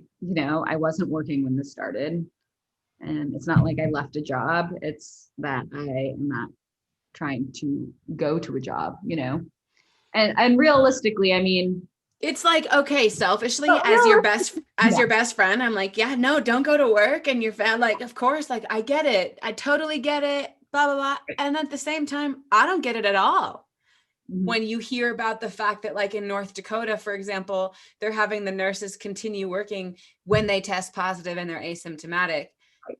I wasn't working when this started, and it's not like I left a job. It's that I am not trying to go to a job, and realistically, it's like, okay, selfishly, as your best friend, I'm like, yeah, no, don't go to work. And your fan, like, of course, like, I get it. I totally get it, blah, blah, blah. And at the same time, I don't get it at all. Mm-hmm. When you hear about the fact that, like, in North Dakota, for example, they're having the nurses continue working when they test positive and they're asymptomatic.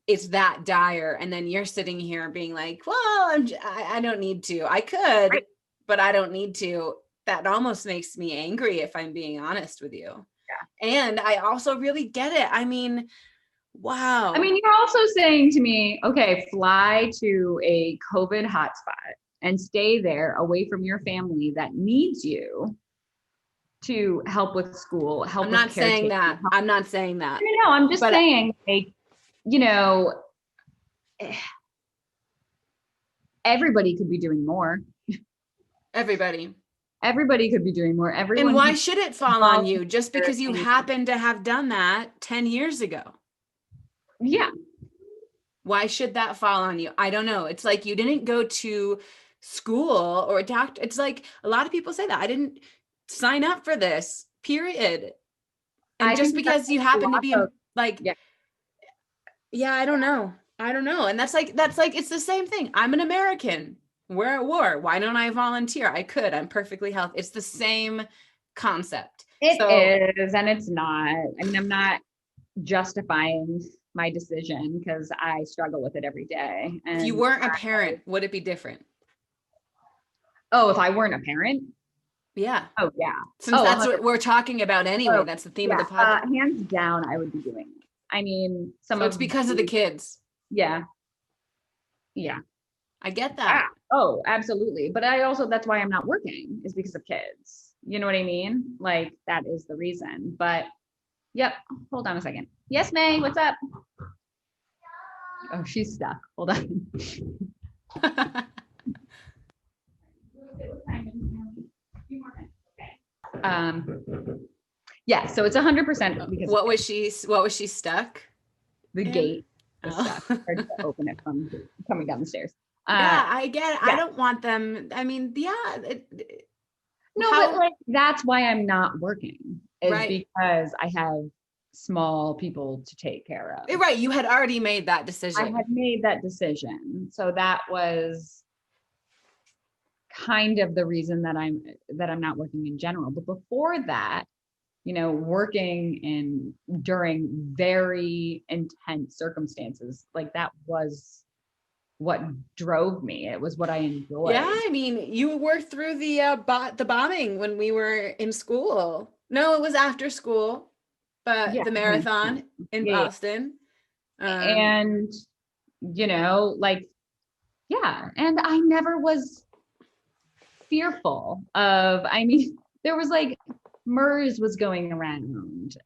It's that dire. And then you're sitting here being like, well, I don't need to. I could, but I don't need to. That almost makes me angry, if I'm being honest with you. Yeah. And I also really get it. Wow. You're also saying to me, okay, fly to a COVID hotspot and stay there away from your family that needs you to help with school, help with caretaking. I'm not saying that. No, I'm just saying, like, everybody could be doing more. Everybody. Everybody could be doing more. And Everyone why could should it fall on you just because you anything. happen to have done that 10 years ago? Yeah. Why should that fall on you? I don't know. It's like you didn't go to school or a doctor. It's like a lot of people say that. I didn't sign up for this, period. And I just think that's because you a happen to lot be of, like, yeah. yeah, I don't know. I don't know. And that's like, it's the same thing. I'm an American. We're at war. Why don't I volunteer? I could. I'm perfectly healthy. It's the same concept. It is, and it's not. I mean, I'm not justifying my decision because I struggle with it every day. And if you weren't a parent, would it be different? Oh, if I weren't a parent? Yeah. Oh, yeah. Since that's what we're talking about anyway. Oh, that's the theme of the podcast. Hands down, I would be doing it. I mean, so it's because of the kids. Yeah. Yeah. I get that. Oh, absolutely. But that's why I'm not working, is because of kids. You know what I mean? Like, that is the reason. But yep. Hold on a second. Yes, May, what's up? Oh, she's stuck. Hold on. Yeah, so it's 100% because what was she stuck? The gate was stuck. Hard to open it from coming down the stairs. Yeah, I get it. Yeah. I don't want them. I mean, yeah. But like, that's why I'm not working, is right. because I have small people to take care of. Right. You had already made that decision. I had made that decision. So that was kind of the reason that I'm not working in general. But before that, working during very intense circumstances, like, that was what drove me. It was what I enjoyed. Yeah, I mean, you worked through the bombing when we were in school. No, it was after school, but the marathon in Boston. And like, yeah, and I never was fearful of. I mean, there was like MERS was going around.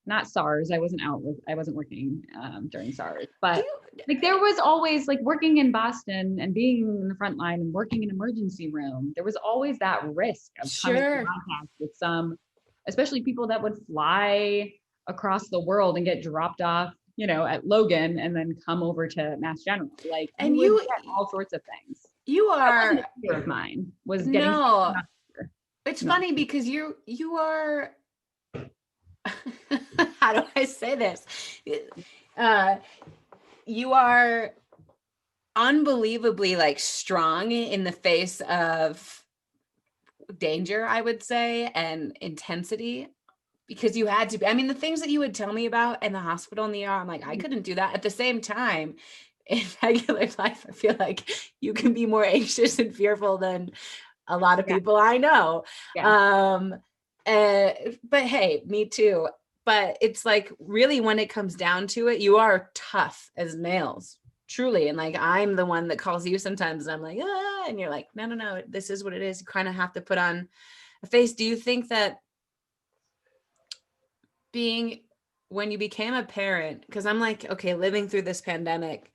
Not SARS. I wasn't working during SARS, but like, there was always, like, working in Boston and being in the front line and working in emergency room, there was always that risk of coming in contact with some, especially people that would fly across the world and get dropped off, at Logan and then come over to Mass General. Like, and you would get all sorts of things. You are a fear of mine was getting. No, it's funny because you are. How do I say this? You are unbelievably, like, strong in the face of danger, I would say, and intensity, because you had to be. I mean, the things that you would tell me about in the hospital in the ER, I'm like, I couldn't do that. At the same time, in regular life, I feel like you can be more anxious and fearful than a lot of people I know. Yeah. But hey, me too. But it's like, really, when it comes down to it, you are tough as males, truly. And like, I'm the one that calls you sometimes and I'm like, and you're like, no, this is what it is. You kind of have to put on a face. Do you think that when you became a parent, because I'm like, okay, living through this pandemic,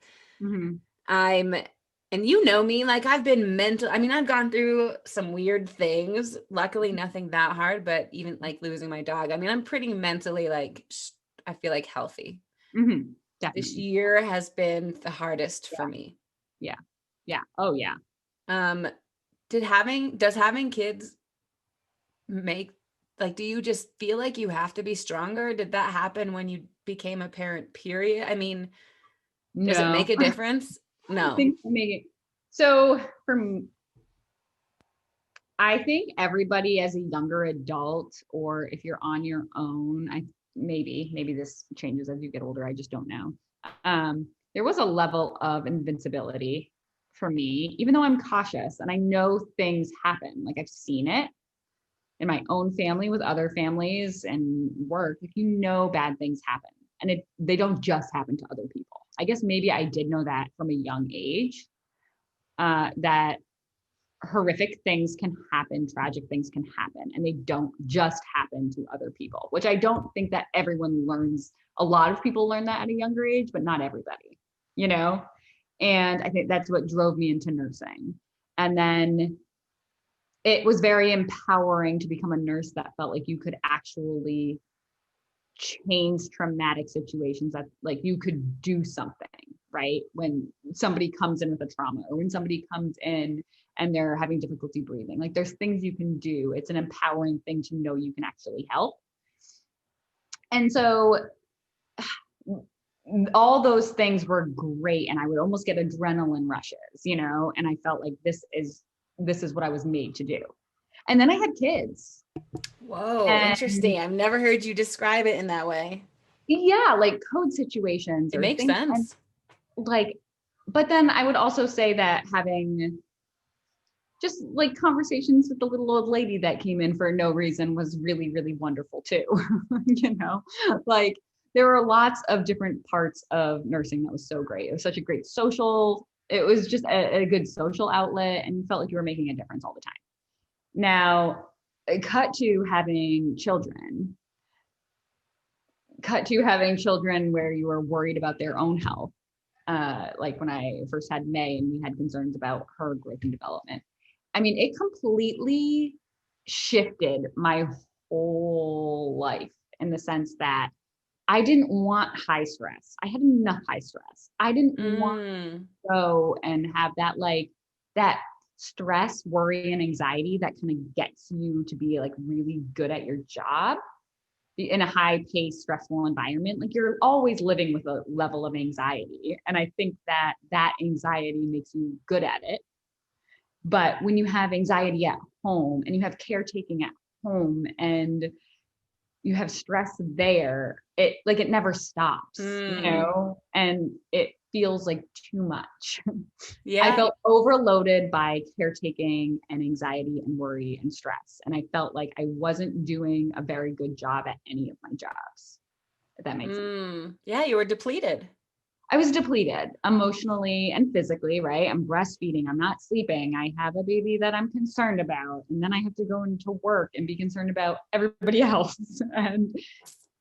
and you know me, like, I've been I've gone through some weird things, luckily nothing that hard, but even like losing my dog, I mean, I'm pretty mentally, like, I feel like healthy. This year has been the hardest for me. Yeah. Oh yeah. Does having kids make, like, do you just feel like you have to be stronger? Did that happen when you became a parent, period? I mean, does it make a difference? No. I think so I think everybody as a younger adult, or if you're on your own, maybe this changes as you get older, I just don't know. There was a level of invincibility for me, even though I'm cautious and I know things happen. Like, I've seen it in my own family, with other families and work. Like, bad things happen, and they don't just happen to other people. I guess maybe I did know that from a young age, that horrific things can happen, tragic things can happen, and they don't just happen to other people, which I don't think that everyone learns. A lot of people learn that at a younger age, but not everybody, And I think that's what drove me into nursing. And then it was very empowering to become a nurse that felt like you could actually change traumatic situations, that like you could do something, right? When somebody comes in with a trauma, or when somebody comes in and they're having difficulty breathing, like there's things you can do. It's an empowering thing to know you can actually help. And so all those things were great. And I would almost get adrenaline rushes, and I felt like this is what I was made to do. And then I had kids. Whoa, And interesting. I've never heard you describe it in that way. yeah, like code situations It or makes things sense. like, but then I would also say that having just like conversations with the little old lady that came in for no reason was really, really wonderful too. Like there were lots of different parts of nursing that was so great. It was such a great it was just a good social outlet, and you felt like you were making a difference all the time. Now, cut to having children where you were worried about their own health. Like when I first had May and we had concerns about her growth and development. I mean, it completely shifted my whole life in the sense that I didn't want high stress. I had enough high stress. I didn't want to go and have that stress, worry, and anxiety that kind of gets you to be like really good at your job in a high paced, stressful environment. Like you're always living with a level of anxiety. And I think that anxiety makes you good at it. But when you have anxiety at home and you have caretaking at home and you have stress there, it never stops, and it feels like too much. Yeah. I felt overloaded by caretaking and anxiety and worry and stress. And I felt like I wasn't doing a very good job at any of my jobs, if that makes sense. Yeah, you were depleted. I was depleted emotionally and physically, right? I'm breastfeeding. I'm not sleeping. I have a baby that I'm concerned about. And then I have to go into work and be concerned about everybody else. And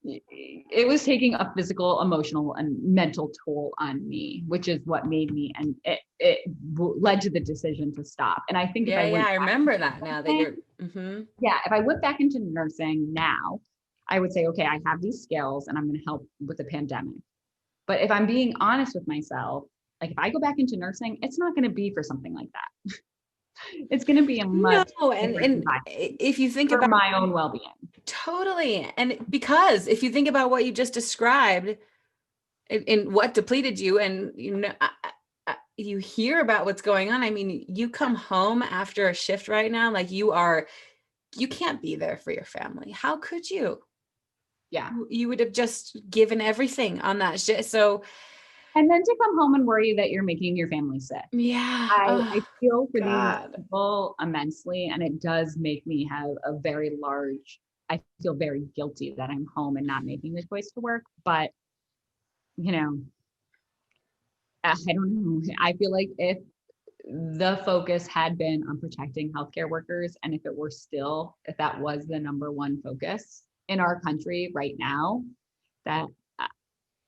it was taking a physical, emotional, and mental toll on me, which is what made me, and it led to the decision to stop. And I think I remember that now that you're, yeah, if I went back into nursing now, I would say, okay, I have these skills and I'm going to help with the pandemic. But if I'm being honest with myself, like if I go back into nursing, it's not going to be for something like that. It's going to be a much and if you think about my own well-being. Totally. And because if you think about what you just described and what depleted you, and you hear about what's going on. I mean, you come home after a shift right now, like you can't be there for your family. How could you? Yeah. You would have just given everything on that shit. So, and then to come home and worry that you're making your family sick. Yeah. I feel for these people immensely. And it does make me have I feel very guilty that I'm home and not making the choice to work. But, I don't know. I feel like if the focus had been on protecting healthcare workers, and if that was the number one focus in our country right now, that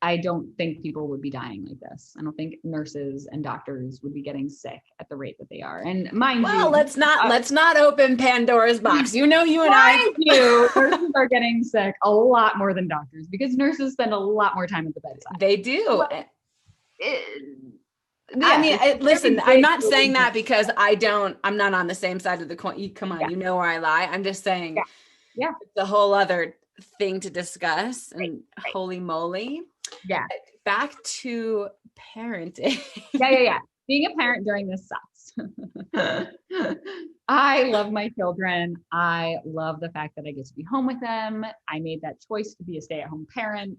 I don't think people would be dying like this. I don't think nurses and doctors would be getting sick at the rate that they are. And mind you, let's not open Pandora's box. You and I, nurses are getting sick a lot more than doctors because nurses spend a lot more time at the bedside. They do. I mean, listen, I'm not saying that because I'm not on the same side of the coin. Come on, you know where I lie. I'm just saying, it's a whole other thing to discuss. And holy moly. Yeah. Back to parenting. Yeah. Being a parent during this sucks. I love my children. I love the fact that I get to be home with them. I made that choice to be a stay-at-home parent.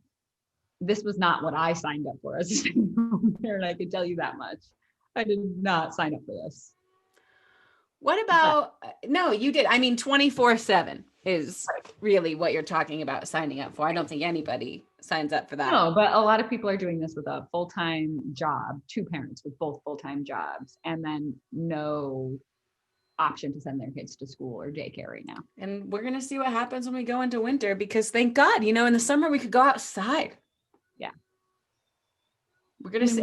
This was not what I signed up for as a stay-at-home parent. I can tell you that much. I did not sign up for this. What about, no, you did. I mean, 24/7 is really what you're talking about signing up for. I don't think anybody signs up for that. No, but a lot of people are doing this with a full-time job, two parents with both full-time jobs, and then no option to send their kids to school or daycare right now. And we're going to see what happens when we go into winter, because thank God, in the summer we could go outside. Yeah. We're going to see,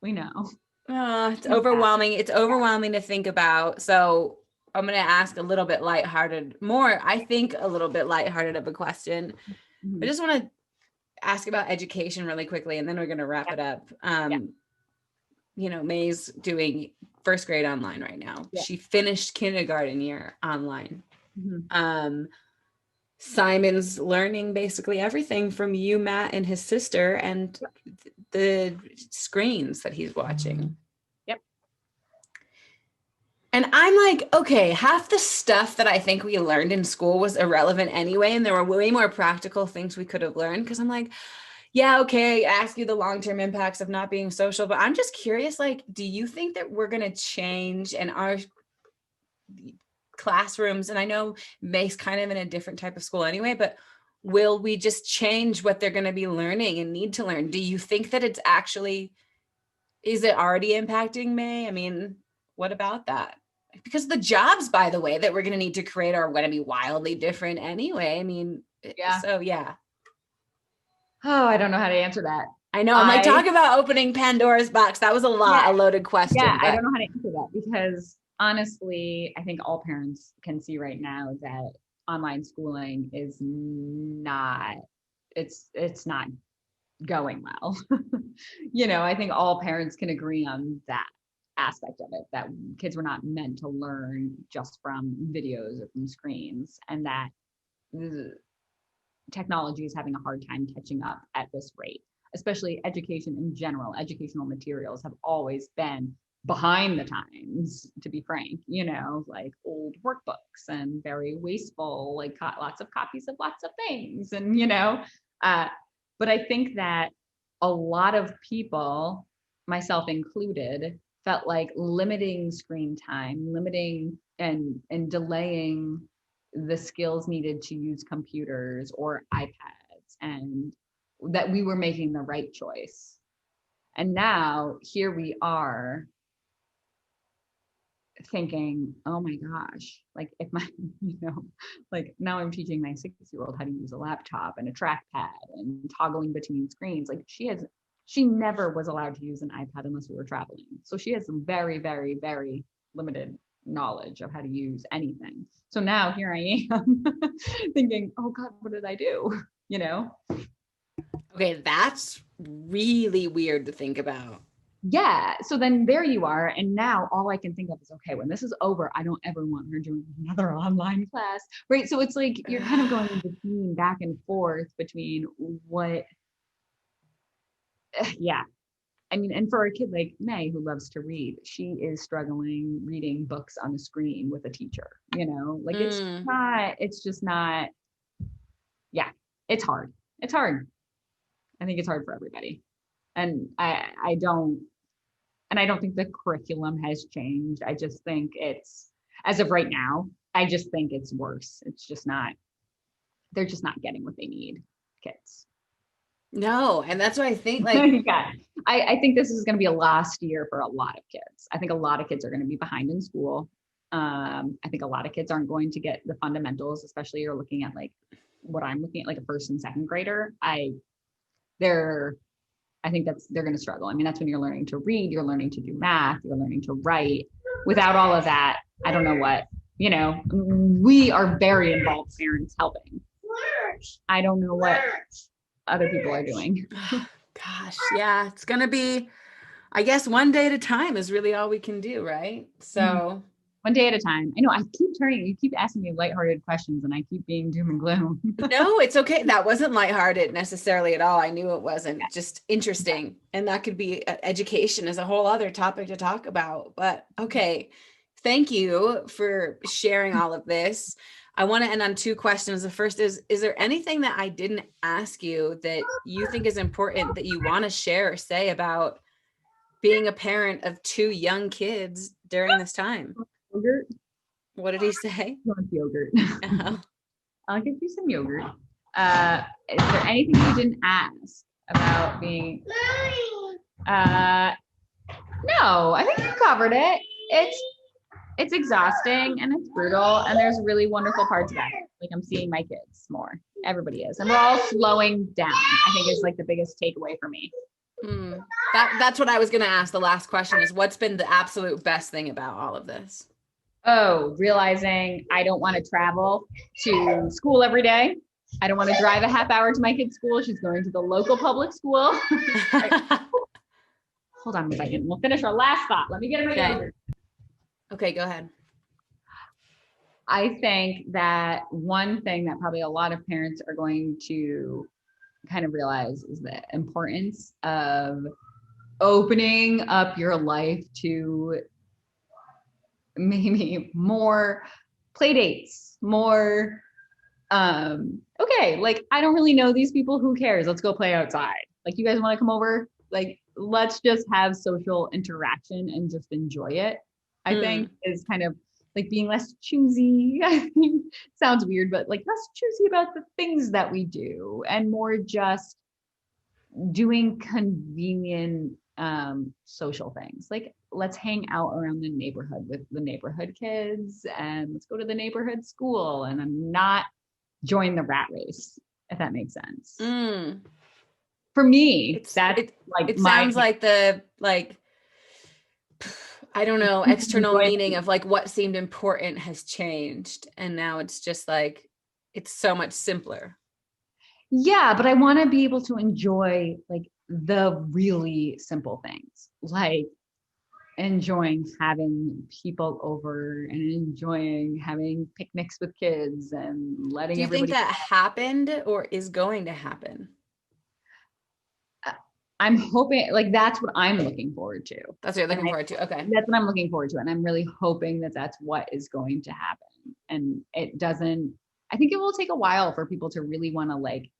We know. It's overwhelming. It's overwhelming to think about. So I'm going to ask a little bit lighthearted, I think a little bit lighthearted of a question. Mm-hmm. I just want to ask about education really quickly, and then we're going to wrap it up. May's doing first grade online right now. Yeah. She finished kindergarten year online. Mm-hmm. Simon's learning basically everything from you, Matt, and his sister, and the screens that he's watching. Yep. And I'm like, okay, half the stuff that I think we learned in school was irrelevant anyway, and there were way more practical things we could have learned, because I'm like, yeah, okay, I ask you the long-term impacts of not being social, but I'm just curious, like, do you think that we're going to change in our classrooms? And I know May's kind of in a different type of school anyway, but will we just change what they're going to be learning and need to learn? Do you think that is it already impacting May? I mean, what about that? Because the jobs, by the way, that we're going to need to create are going to be wildly different anyway. I mean, yeah. So yeah. Oh, I don't know how to answer that. I know. I'm like, talk about opening Pandora's box. That was a loaded question. Yeah, but I don't know how to answer that, because honestly, I think all parents can see right now that online schooling is not, it's not going well. I think all parents can agree on that aspect of it, that kids were not meant to learn just from videos or from screens, and that technology is having a hard time catching up at this rate. Especially education in general. Educational materials have always been behind the times, to be frank, like old workbooks and very wasteful, like lots of copies of lots of things. And, but I think that a lot of people, myself included, felt like limiting screen time, limiting and delaying the skills needed to use computers or iPads, and that we were making the right choice. And now here we are thinking, oh my gosh, like if my, like now I'm teaching my 6-year-old how to use a laptop and a trackpad and toggling between screens. Like she never was allowed to use an iPad unless we were traveling. So she has some very, very, very limited knowledge of how to use anything. So now here I am thinking, oh God, what did I do? Okay, that's really weird to think about. Yeah. So then there you are. And now all I can think of is, okay, when this is over, I don't ever want her doing another online class. Right. So it's like you're kind of going between back and forth between what, yeah. I mean, and for a kid like May, who loves to read, she is struggling reading books on the screen with a teacher, like it's just not, yeah, it's hard. It's hard. I think it's hard for everybody. And I don't think the curriculum has changed. I just think it's, as of right now, I just think it's worse. It's just not, they're just not getting what they need, kids. No, and that's what I think, like, yeah. I think this is going to be a last year for a lot of kids. I think a lot of kids are going to be behind in school. I think a lot of kids aren't going to get the fundamentals, especially you're looking at like what I'm looking at, like a first and second grader. I think they're going to struggle. I mean, that's when you're learning to read, you're learning to do math, you're learning to write. Without all of that, I don't know what, we are very involved parents helping. I don't know what other people are doing. Gosh, yeah, it's going to be, I guess, one day at a time is really all we can do, right? So one day at a time. I know you keep asking me lighthearted questions and I keep being doom and gloom. No, it's okay. That wasn't lighthearted necessarily at all. I knew it wasn't, just interesting. And that could be education as a whole other topic to talk about. But okay, thank you for sharing all of this. I want to end on 2 questions. The first is there anything that I didn't ask you that you think is important that you want to share or say about being a parent of 2 young kids during this time? Yogurt. What did he say? You want yogurt? Uh-huh. I'll give you some yogurt. Is there anything you didn't ask about being? No, I think you covered it. It's exhausting and it's brutal, and there's really wonderful parts about it. Like I'm seeing my kids more. Everybody is, and we're all slowing down. I think is like the biggest takeaway for me. That's what I was going to ask. The last question is, what's been the absolute best thing about all of this? Oh, realizing I don't want to travel to school every day. I don't want to drive a half hour to my kid's school. She's going to the local public school. Hold on a second. We'll finish our last thought. Let me get it right. Okay, go ahead. I think that one thing that probably a lot of parents are going to kind of realize is the importance of opening up your life to maybe more play dates, more, okay, like, I don't really know these people. Who cares? Let's go play outside. Like, you guys want to come over? Like, let's just have social interaction and just enjoy it. I think is kind of like being less choosy. I think sounds weird, but like less choosy about the things that we do and more just doing convenient social things. Like, let's hang out around the neighborhood with the neighborhood kids, and let's go to the neighborhood school, and I'm not join the rat race, if that makes sense. For me, it sounds like the I don't know, external meaning of like what seemed important has changed, and now it's just like it's so much simpler. Yeah, but I want to be able to enjoy like the really simple things, like enjoying having people over and enjoying having picnics with kids and letting everybody. Do you think that happened or is going to happen? I'm hoping, like, that's what I'm looking forward to. That's what you're looking forward to. Okay. That's what I'm looking forward to. And I'm really hoping that that's what is going to happen. And it doesn't, I think it will take a while for people to really want to like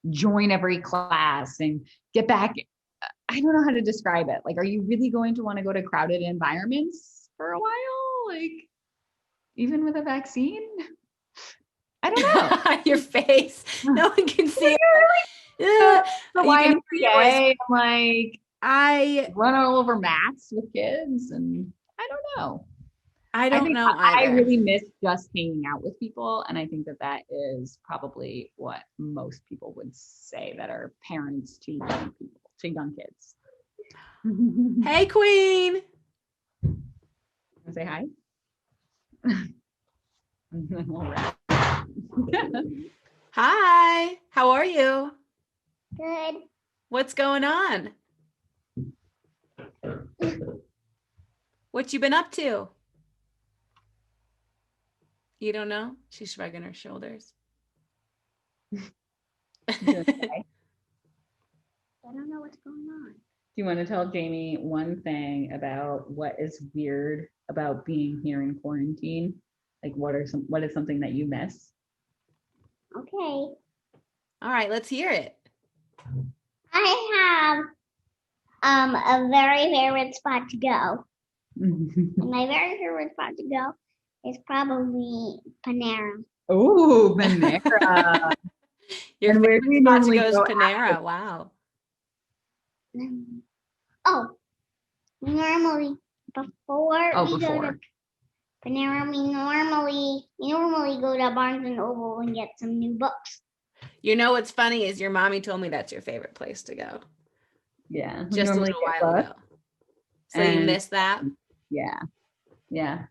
join every class and get back. I don't know how to describe it. Like, are you really going to want to go to crowded environments for a while? Like, even with a vaccine? I don't know. Your face. No one can see it. The YMCA, I'm like, I run all over mats with kids, and I don't know. I don't know either. I really miss just hanging out with people, and I think that that is probably what most people would say that are parents to young people, to young kids. Hey, Queen. Wanna say hi? Hi. How are you? Good. What's going on? What you been up to? You don't know? She's shrugging her shoulders. I don't know what's going on. Do you want to tell Jamie one thing about what is weird about being here in quarantine? Like, what is something that you miss? Okay. All right, let's hear it. I have a very favorite spot to go. And my very favorite spot to go is probably Panera. Oh, Panera. Your favorite spot to go is Panera. After? Wow. Oh, normally before we go to Panera, we normally go to Barnes and Noble and get some new books. You know what's funny is your mommy told me that's your favorite place to go. Yeah, just a little while ago. So you missed that? Yeah, yeah.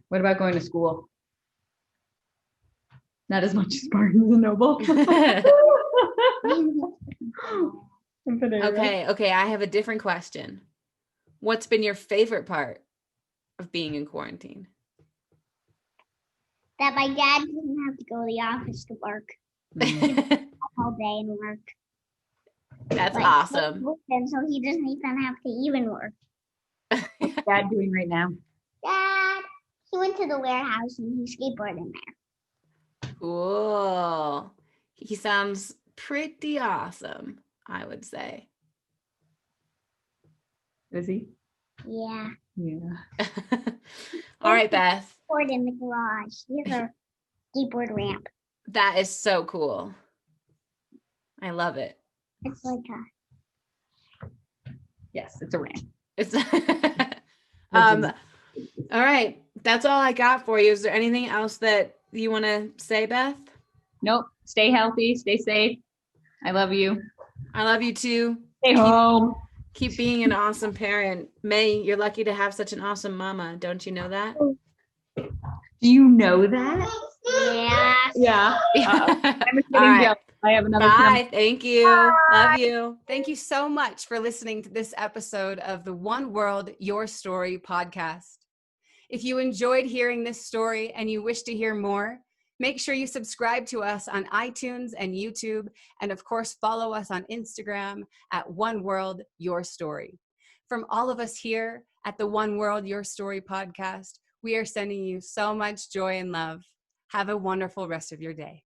What about going to school? Not as much as Barnes and Noble. Okay. I have a different question. What's been your favorite part of being in quarantine? That my dad doesn't have to go to the office to work all day and work. That's awesome. And so he doesn't even have to even work. What's Dad doing right now? Dad, he went to the warehouse and he skateboarded in there. Cool. He sounds pretty awesome, I would say. Is he? Yeah. Yeah. All right, Beth. Skateboard in the garage. Here's a skateboard ramp. That is so cool. I love it. It's like yes, it's a ramp. It's all right. That's all I got for you. Is there anything else that you want to say, Beth? Nope. Stay healthy, stay safe. I love you. I love you too. Stay home. Keep being an awesome parent. May, you're lucky to have such an awesome mama. Don't you know that? Do you know that? Yeah. Yeah. I'm just All kidding, right. Jill. I have another Bye. Thank you. Love you. Thank you so much for listening to this episode of the One World, Your Story podcast. If you enjoyed hearing this story and you wish to hear more, make sure you subscribe to us on iTunes and YouTube. And of course, follow us on Instagram at OneWorldYourStory. From all of us here at the One World, Your Story podcast, we are sending you so much joy and love. Have a wonderful rest of your day.